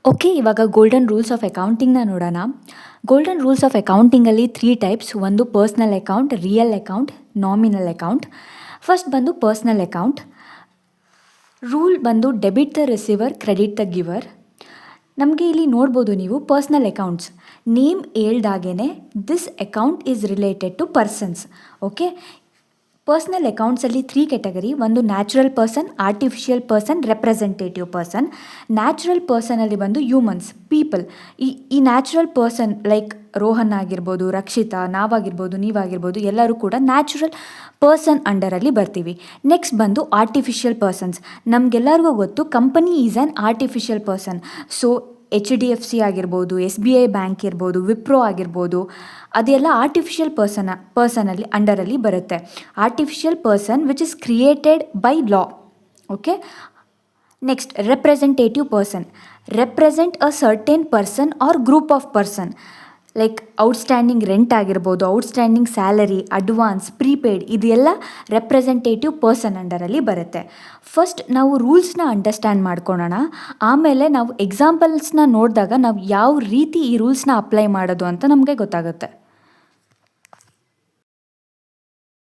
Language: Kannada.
ಓಕೆ, ಇವಾಗ ಗೋಲ್ಡನ್ ರೂಲ್ಸ್ ಆಫ್ ಅಕೌಂಟಿಂಗ್ನ ನೋಡೋಣ. ಗೋಲ್ಡನ್ ರೂಲ್ಸ್ ಆಫ್ ಅಕೌಂಟಿಂಗಲ್ಲಿ 3 ಟೈಪ್ಸ್. ಒಂದು personal account, real account, nominal account. First ಬಂದು ಪರ್ಸ್ನಲ್ ಅಕೌಂಟ್. ರೂಲ್ ಬಂದು debit the receiver, credit the giver. ನಮಗೆ ಇಲ್ಲಿ ನೋಡ್ಬೋದು ನೀವು ಪರ್ಸ್ನಲ್ ಅಕೌಂಟ್ಸ್ ನೇಮ್ ಹೇಳ್ದಾಗೇ this account is related to persons. Okay, personal ಅಕೌಂಟ್ಸಲ್ಲಿ 3 ಕ್ಯಾಟಗರಿ. ಒಂದು natural person, artificial person, representative person. Natural ಪರ್ಸನಲ್ಲಿ ಬಂದು ಹ್ಯೂಮನ್ಸ್, ಪೀಪಲ್. ಈ ನ್ಯಾಚುರಲ್ ಪರ್ಸನ್ ಲೈಕ್ ರೋಹನ್ ಆಗಿರ್ಬೋದು, ರಕ್ಷಿತಾ, ನಾವಾಗಿರ್ಬೋದು, ನೀವಾಗಿರ್ಬೋದು, ಎಲ್ಲರೂ ಕೂಡ ನ್ಯಾಚುರಲ್ ಪರ್ಸನ್ ಅಂಡರಲ್ಲಿ ಬರ್ತೀವಿ. ನೆಕ್ಸ್ಟ್ ಬಂದು ಆರ್ಟಿಫಿಷಿಯಲ್ ಪರ್ಸನ್ಸ್. ನಮಗೆಲ್ಲರಿಗೂ ಗೊತ್ತು company is an artificial person. So HDFC ಆಗಿರ್ಬೋದು, SBI ಬ್ಯಾಂಕ್ ಇರ್ಬೋದು, ವಿಪ್ರೋ ಆಗಿರ್ಬೋದು, ಅದೆಲ್ಲ ಆರ್ಟಿಫಿಷಿಯಲ್ ಪರ್ಸನಲ್ಲಿ ಅಂಡರಲ್ಲಿ ಬರುತ್ತೆ. Artificial person which is created by law. Okay, next representative person. Represent a certain person or group of person like outstanding rent ಆಗಿರ್ಬೋದು, ಔಟ್ಸ್ಟ್ಯಾಂಡಿಂಗ್ ಸ್ಯಾಲರಿ, ಅಡ್ವಾನ್ಸ್, ಪ್ರೀಪೇಯ್ಡ್, ಇದೆಲ್ಲ ರೆಪ್ರೆಸೆಂಟೇಟಿವ್ ಪರ್ಸನ್ ಅಂಡರಲ್ಲಿ ಬರುತ್ತೆ. ಫಸ್ಟ್ ನಾವು ರೂಲ್ಸ್ನ ಅಂಡರ್ಸ್ಟ್ಯಾಂಡ್ ಮಾಡ್ಕೊಳ್ಳೋಣ. ಆಮೇಲೆ ನಾವು ಎಕ್ಸಾಂಪಲ್ಸ್ನ ನೋಡಿದಾಗ ನಾವು ಯಾವ ರೀತಿ ಈ ರೂಲ್ಸ್ನ ಅಪ್ಲೈ ಮಾಡೋದು ಅಂತ ನಮಗೆ ಗೊತ್ತಾಗುತ್ತೆ.